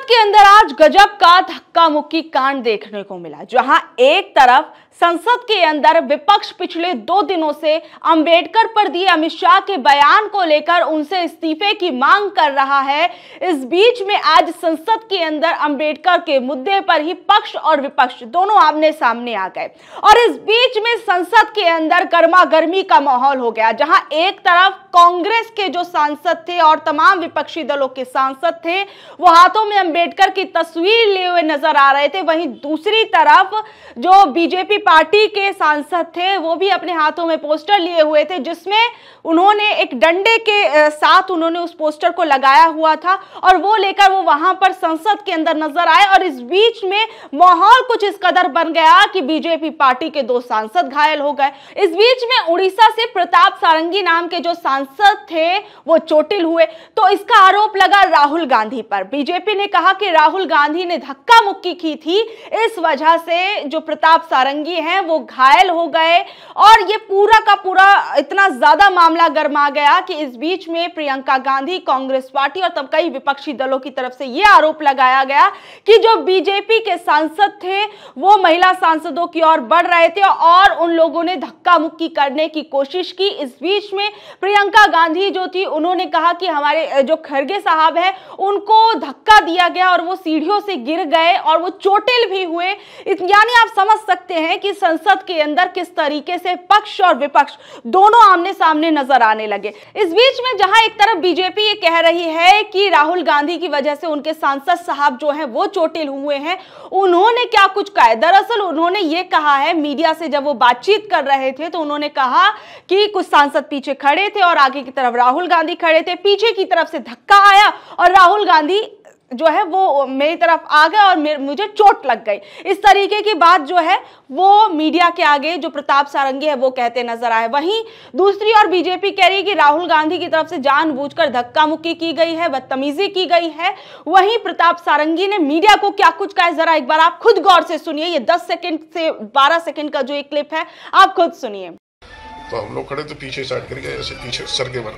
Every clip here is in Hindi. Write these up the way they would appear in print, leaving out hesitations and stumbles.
संसद के अंदर आज गजब का धक्का मुक्की कांड देखने को मिला, जहां एक तरफ संसद के अंदर विपक्ष पिछले 2 दिनों से अंबेडकर पर दिए अमित शाह के बयान को लेकर उनसे इस्तीफे की मांग कर रहा है। इस बीच में आज संसद के अंदर अंबेडकर के मुद्दे पर ही पक्ष और विपक्ष दोनों आमने सामने आ गए और इस बीच में संसद के अंदर गर्मा गर्मी का माहौल हो गया, जहां एक तरफ कांग्रेस के जो सांसद थे और तमाम विपक्षी दलों के सांसद थे वो हाथों में अंबेडकर की तस्वीर लिए हुए नजर आ रहे थे, वहीं दूसरी तरफ जो बीजेपी पार्टी के सांसद थे वो भी अपने हाथों में पोस्टर लिए हुए थे, जिसमें उन्होंने एक डंडे के साथ उन्होंने उस पोस्टर को लगाया हुआ था और वो लेकर वो वहां पर संसद के अंदर नजर आए और इस बीच में माहौल कुछ इस कदर बन गया कि बीजेपी पार्टी के 2 सांसद घायल हो गए। इस बीच में उड़ीसा से प्रताप सारंगी नाम के जो सांसद थे वो चोटिल हुए, तो इसका आरोप लगा राहुल गांधी पर। बीजेपी ने कहा कि राहुल गांधी ने धक्का मुक्की की थी, इस वजह से जो प्रताप सारंगी हैं वो घायल हो गए और ये पूरा का पूरा इतना ज्यादा मामला गर्मा गया कि इस बीच में प्रियंका गांधी, कांग्रेस पार्टी और तब कई विपक्षी दलों की तरफ से यह आरोप लगाया गया कि जो बीजेपी के सांसद थे वो महिला सांसदों की ओर बढ़ रहे थे और उन लोगों ने धक्का मुक्की करने की कोशिश की। इस बीच में प्रियंका गांधी जो थी उन्होंने कहा कि हमारे जो खड़गे साहब है उनको धक्का दिया गया और वो सीढ़ियों से गिर गए और वो चोटिल भी हुए। यानी आप समझ सकते हैं कि संसद के अंदर किस तरीके से पक्ष और विपक्ष दोनों आमने सामने नजर आने लगे। इस बीच में जहां एक तरफ बीजेपी ये कह रही है कि राहुल गांधी की वजह से उनके सांसद साहब जो हैं वो चोटिल हुए हैं, उन्होंने क्या कुछ कहा है? दरअसल उन्होंने ये कहा है, मीडिया से जब वो बातचीत कर रहे थे तो उन्होंने कहा कि कुछ सांसद पीछे खड़े थे और आगे की तरफ राहुल गांधी खड़े थे, पीछे की तरफ से धक्का आया और राहुल गांधी जो है वो मेरी तरफ आ गए और मुझे चोट लग गई। इस तरीके की बात जो है वो मीडिया के आगे जो प्रताप सारंगी है वो कहते नजर आए। वहीं दूसरी ओर बीजेपी कह रही है कि राहुल गांधी की तरफ से जानबूझकर धक्का मुक्की की गई है, बदतमीजी की गई है। वहीं प्रताप सारंगी ने मीडिया को क्या कुछ कहा, जरा एक बार आप खुद गौर से सुनिए। ये 10 सेकंड से 12 सेकंड का जो एक क्लिप है आप खुद सुनिए। तो हम लोग खड़े तो पीछे साइड कर गए, ऐसे पीछे सर के बल।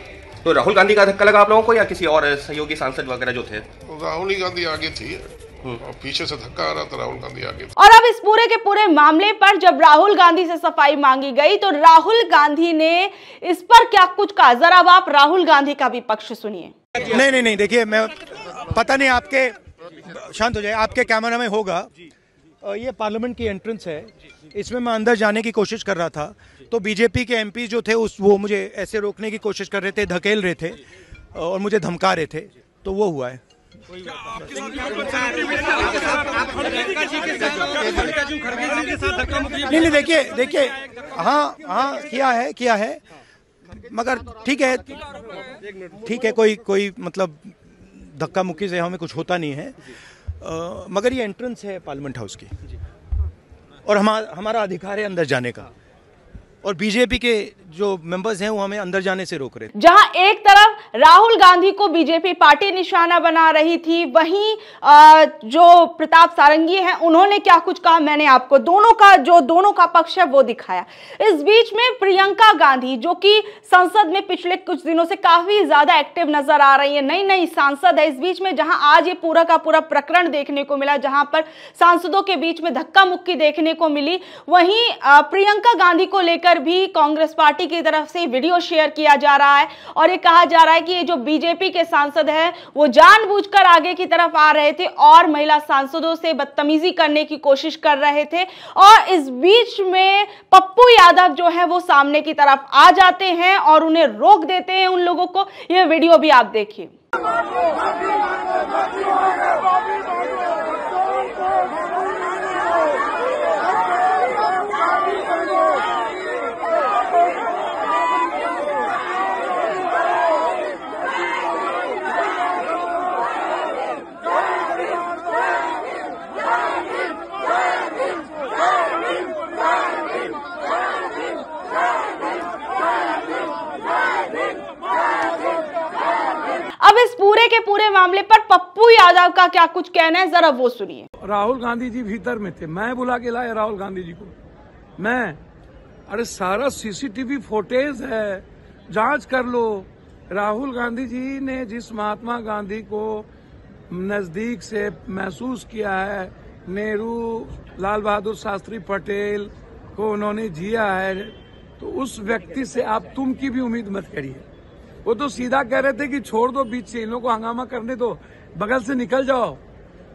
तो राहुल गांधी का धक्का लगा आप लोगों को या किसी और सहयोगी सांसद वगैरह जो थे? तो राहुल ही गांधी आगे थी और पीछे से धक्का आ रहा था, राहुल गांधी आगे थी। और अब इस पूरे के पूरे मामले पर जब राहुल गांधी से सफाई मांगी गई तो राहुल गांधी ने इस पर क्या कुछ कहा, जरा अब आप राहुल गांधी का भी पक्ष सुनिए। नहीं, देखिए मैं पता नहीं आपके, शांत हो जाए, आपके कैमरा में होगा, ये पार्लियामेंट की एंट्रेंस है, इसमें मैं अंदर जाने की कोशिश कर रहा था तो बीजेपी के एमपी जो थे वो मुझे ऐसे रोकने की कोशिश कर रहे थे, धकेल रहे थे और मुझे धमका रहे थे, तो वो हुआ है। नहीं, देखिए हाँ किया है मगर ठीक है, कोई मतलब धक्का मुक्की से हमें कुछ होता नहीं है, मगर ये एंट्रेंस है पार्लियामेंट हाउस की और हमारा अधिकार है अंदर जाने का और बीजेपी के जो मेंबर्स हैं वो हमें अंदर जाने से रोक रहे थे। जहां एक तरफ राहुल गांधी को बीजेपी पार्टी निशाना बना रही थी, वहीं जो प्रताप सारंगी हैं उन्होंने क्या कुछ कहा, मैंने आपको दोनों का पक्ष है वो दिखाया। इस बीच में प्रियंका गांधी जो कि संसद में पिछले कुछ दिनों से काफी ज्यादा एक्टिव नजर आ रही है, नई सांसद है। इस बीच में जहां आज ये पूरा का पूरा प्रकरण देखने को मिला, जहां पर सांसदों के बीच में धक्का मुक्की देखने को मिली, वहीं प्रियंका गांधी को लेकर भी कांग्रेस पार्टी की तरफ से वीडियो शेयर किया जा रहा है और ये कहा जा रहा है कि ये जो बीजेपी के सांसद हैं वो जानबूझकर आगे की तरफ आ रहे थे और महिला सांसदों से बदतमीजी करने की कोशिश कर रहे थे। और इस बीच में पप्पू यादव जो है वो सामने की तरफ आ जाते हैं और उन्हें रोक देते हैं उन लोगों को। ये वीडियो भी आप देखिए। अब इस पूरे के पूरे मामले पर पप्पू यादव का क्या कुछ कहना है, जरा वो सुनिए। राहुल गांधी जी भीतर में थे, मैं बुला के लाया राहुल गांधी जी को। अरे सारा सीसीटीवी फुटेज है, जांच कर लो। राहुल गांधी जी ने जिस महात्मा गांधी को नजदीक से महसूस किया है, नेहरू, लाल बहादुर शास्त्री पटेल को उन्होंने जिया है, तो उस व्यक्ति से आप तुम की भी उम्मीद मत करिए। वो तो सीधा कह रहे थे कि छोड़ दो बीच से, इन लोगों को हंगामा करने दो, बगल से निकल जाओ।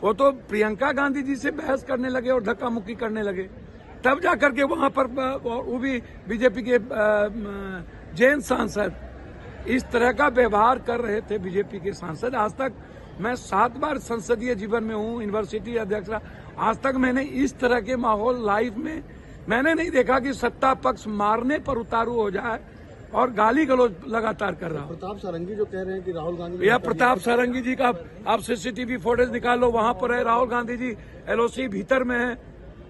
वो तो प्रियंका गांधी जी से बहस करने लगे और धक्का मुक्की करने लगे, तब जाकर के वहां पर वो भी बीजेपी के जैन सांसद इस तरह का व्यवहार कर रहे थे। बीजेपी के सांसद, आज तक मैं 7 बार संसदीय जीवन में हूँ, यूनिवर्सिटी अध्यक्ष, आज तक मैंने इस तरह के माहौल लाइफ में मैंने नहीं देखा कि सत्ता पक्ष मारने पर उतारू हो जाए और गाली गलौज लगातार कर रहा। प्रताप सारंगी जो कह रहे हैं कि राहुल गांधी, या प्रताप सारंगी जी का आप सीसीटीवी फुटेज निकालो, वहां पर है राहुल गांधी जी, एलओसी भीतर में है।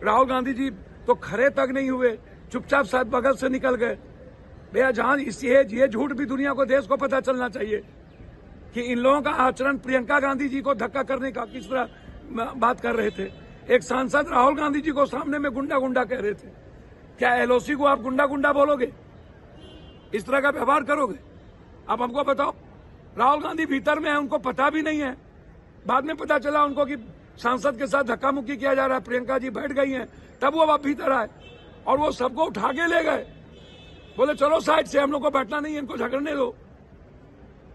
राहुल गांधी जी तो खड़े तक नहीं हुए, चुपचाप साथ बगल से निकल गए। भैया जहां ये झूठ भी दुनिया को, देश को पता चलना चाहिए कि इन लोगों का आचरण प्रियंका गांधी जी को धक्का करने का किस तरह बात कर रहे थे। एक सांसद राहुल गांधी जी को सामने में गुंडा गुंडा कह रहे थे। क्या एलओसी को आप गुंडा गुंडा बोलोगे? इस तरह का व्यवहार करोगे? आप हमको बताओ। राहुल गांधी भीतर में है, उनको पता भी नहीं है, बाद में पता चला उनको कि सांसद के साथ धक्का मुक्की किया जा रहा है, प्रियंका जी बैठ गई हैं, तब वो अब भीतर आए और वो सबको उठा के ले गए, बोले चलो साइड से, हम लोग को बैठना नहीं है, इनको झगड़ने दो।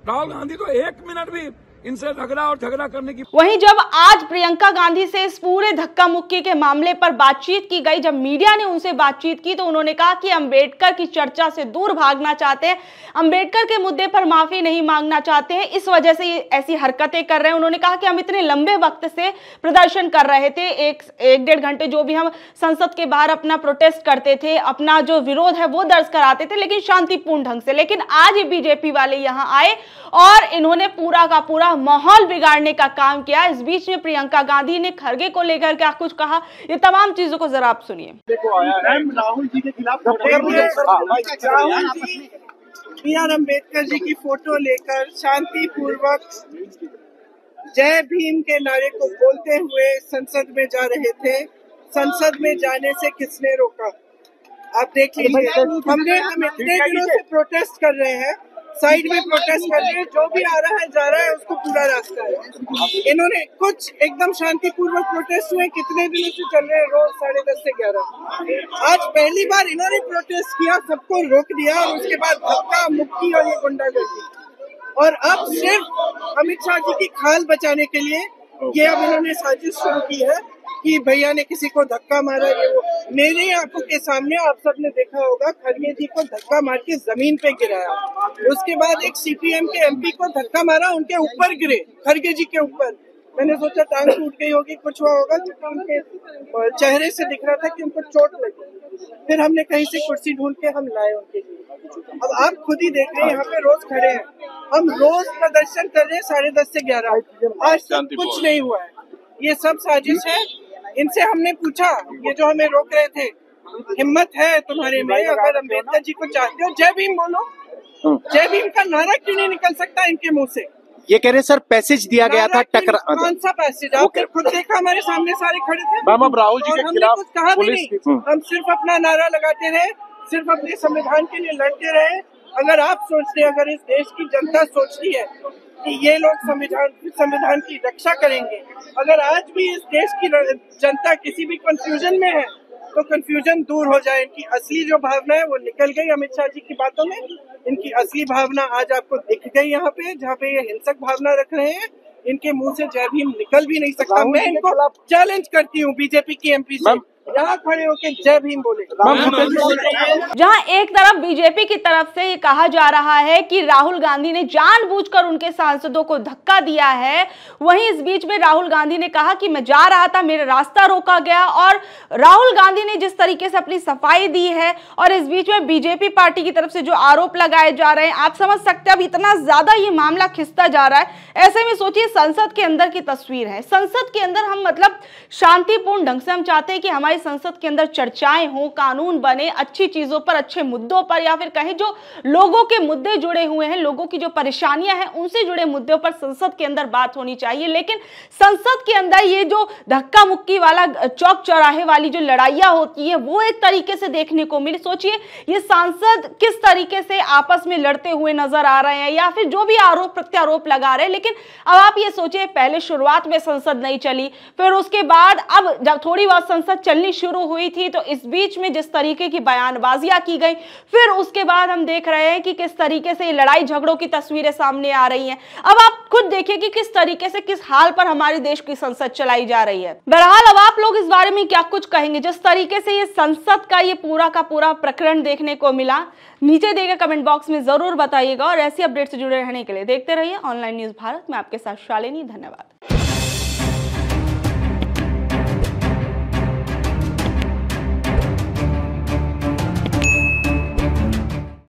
राहुल गांधी तो 1 मिनट भी इनसे रगड़ा और झगड़ा करने की। वहीं जब आज प्रियंका गांधी से इस पूरे धक्का मुक्की के मामले पर बातचीत की गई, जब मीडिया ने उनसे बातचीत की, तो उन्होंने कहा कि अंबेडकर की चर्चा से दूर भागना चाहते हैं, अंबेडकर के मुद्दे पर माफी नहीं मांगना चाहते हैं, इस वजह से ऐसी हरकतें कर रहे हैं। उन्होंने कहा कि हम इतने लंबे वक्त से प्रदर्शन कर रहे थे, 1-1.5 घंटे जो भी हम संसद के बाहर अपना प्रोटेस्ट करते थे, अपना जो विरोध है वो दर्ज कराते थे, लेकिन शांतिपूर्ण ढंग से। लेकिन आज बीजेपी वाले यहाँ आए और इन्होंने पूरा का पूरा माहौल बिगाड़ने का काम किया। इस बीच में प्रियंका गांधी ने खरगे को लेकर क्या कुछ कहा, ये तमाम चीजों को जरा आप सुनिए। राहुल जी के खिलाफ बी आर अम्बेडकर जी की फोटो लेकर शांतिपूर्वक जय भीम के नारे को बोलते हुए संसद में जा रहे थे। संसद में जाने से किसने रोका? आप देख लीजिए, हम इतने दिनों से प्रोटेस्ट कर रहे हैं, साइड में प्रोटेस्ट कर रहे हैं, जो भी आ रहा है जा रहा है, उसको पूरा रास्ता है। इन्होंने कुछ एकदम शांतिपूर्वक प्रोटेस्ट हुए, कितने दिनों से चल रहे हैं, रोज 10:30 से 11। आज पहली बार इन्होंने प्रोटेस्ट किया, सबको रोक दिया और उसके बाद धक्का मुक्की और ये गुंडागर्दी, और अब सिर्फ अमित शाह जी की खाल बचाने के लिए ये अब इन्होंने साजिश शुरू की है कि भैया ने किसी को धक्का मारा। ये वो मेरी आंखों के सामने आप सबने देखा होगा, खरगे जी को धक्का मार के जमीन पे गिराया, उसके बाद एक सीपीएम के एमपी को धक्का मारा, उनके ऊपर गिरे, खरगे जी के ऊपर। मैंने सोचा टांग टूट गई होगी, कुछ हुआ होगा, क्योंकि उनके चेहरे से दिख रहा था कि उनको चोट लगी। फिर हमने कहीं से कुर्सी ढूंढ के हम लाए उनके लिए। अब आप खुद ही देख रहे हैं, यहाँ पे रोज खड़े हैं, हम रोज प्रदर्शन कर रहे हैं 10:30 से 11। आज तक कुछ नहीं हुआ है, ये सब साजिश है। इनसे हमने पूछा, ये जो हमें रोक रहे थे, हिम्मत है तुम्हारे में? अगर अम्बेडकर जी को चाहते हो, जय भीम बोलो। जय भीम का नारा क्यों नहीं निकल सकता इनके मुंह से? ये कह रहे सर पैसेज दिया गया था, टकरा। कौन सा पैसेज? आपने खुद देखा, हमारे सामने सारे खड़े थे। अब राहुल जी के खिलाफ कुछ कहा भी नहीं, हम सिर्फ अपना नारा लगाते रहे, सिर्फ अपने संविधान के लिए लड़ते रहे। अगर आप सोचते हैं, अगर इस देश की जनता सोचती है कि ये लोग संविधान की रक्षा करेंगे, अगर आज भी इस देश की जनता किसी भी कंफ्यूजन में है, तो कंफ्यूजन दूर हो जाए। इनकी असली जो भावना है वो निकल गई अमित शाह जी की बातों में। इनकी असली भावना आज आपको दिख गई यहाँ पे, जहाँ पे ये हिंसक भावना रख रहे हैं। इनके मुंह से जय भीम निकल भी नहीं सकता। मैं इनको चैलेंज करती हूँ, बीजेपी की एमपी से, यहाँ खड़े होकर जय भीम बोले। जहां एक तरफ बीजेपी की तरफ से ये कहा जा रहा है कि राहुल गांधी ने जानबूझकर उनके सांसदों को धक्का दिया है, वहीं इस बीच में राहुल गांधी ने कहा कि मैं जा रहा था, मेरा रास्ता रोका गया। और राहुल गांधी ने जिस तरीके से अपनी सफाई दी है, और इस बीच में बीजेपी पार्टी की तरफ से जो आरोप लगाए जा रहे हैं, आप समझ सकते हैं अब इतना ज्यादा ये मामला खिंचता जा रहा है। ऐसे में सोचिए, संसद के अंदर की तस्वीर है, संसद के अंदर हम मतलब शांतिपूर्ण ढंग से हम चाहते हैं कि हमारी संसद के अंदर चर्चाएं हो, कानून बने, अच्छी चीजों पर, अच्छे मुद्दों पर, या फिर कहें जो लोगों के मुद्दे जुड़े हुए हैं, लोगों की जो परेशानियां हैं उनसे जुड़े मुद्दों पर संसद के अंदर बात होनी चाहिए। लेकिन संसद के अंदर ये जो धक्का मुक्की वाला, चौक चौराहे वाली जो लड़ाइयां होती है वो एक तरीके से देखने को मिली। सोचिए ये सांसद किस तरीके से आपस में लड़ते हुए नजर आ रहे हैं या फिर जो भी आरोप प्रत्यारोप लगा रहे हैं। लेकिन अब आप ये सोचिए, पहले शुरुआत में संसद नहीं चली, फिर उसके बाद अब जब थोड़ी बहुत संसद चलनी शुरू हुई थी तो इस बीच में जिस तरीके की बयानबाजियां की गई, फिर उसके बाद हम देख रहे हैं कि किस तरीके से ये लड़ाई झगड़ों की तस्वीरें सामने आ रही हैं। अब आप खुद देखिए कि किस तरीके से, किस हाल पर हमारे देश की संसद चलाई जा रही है। बहरहाल अब आप लोग इस बारे में क्या कुछ कहेंगे, जिस तरीके से ये संसद का ये पूरा का पूरा प्रकरण देखने को मिला, नीचे दिए गए कमेंट बॉक्स में जरूर बताइएगा। और ऐसी अपडेट से जुड़े रहने के लिए देखते रहिए ऑनलाइन न्यूज भारत में आपके साथ शालिनी। धन्यवाद।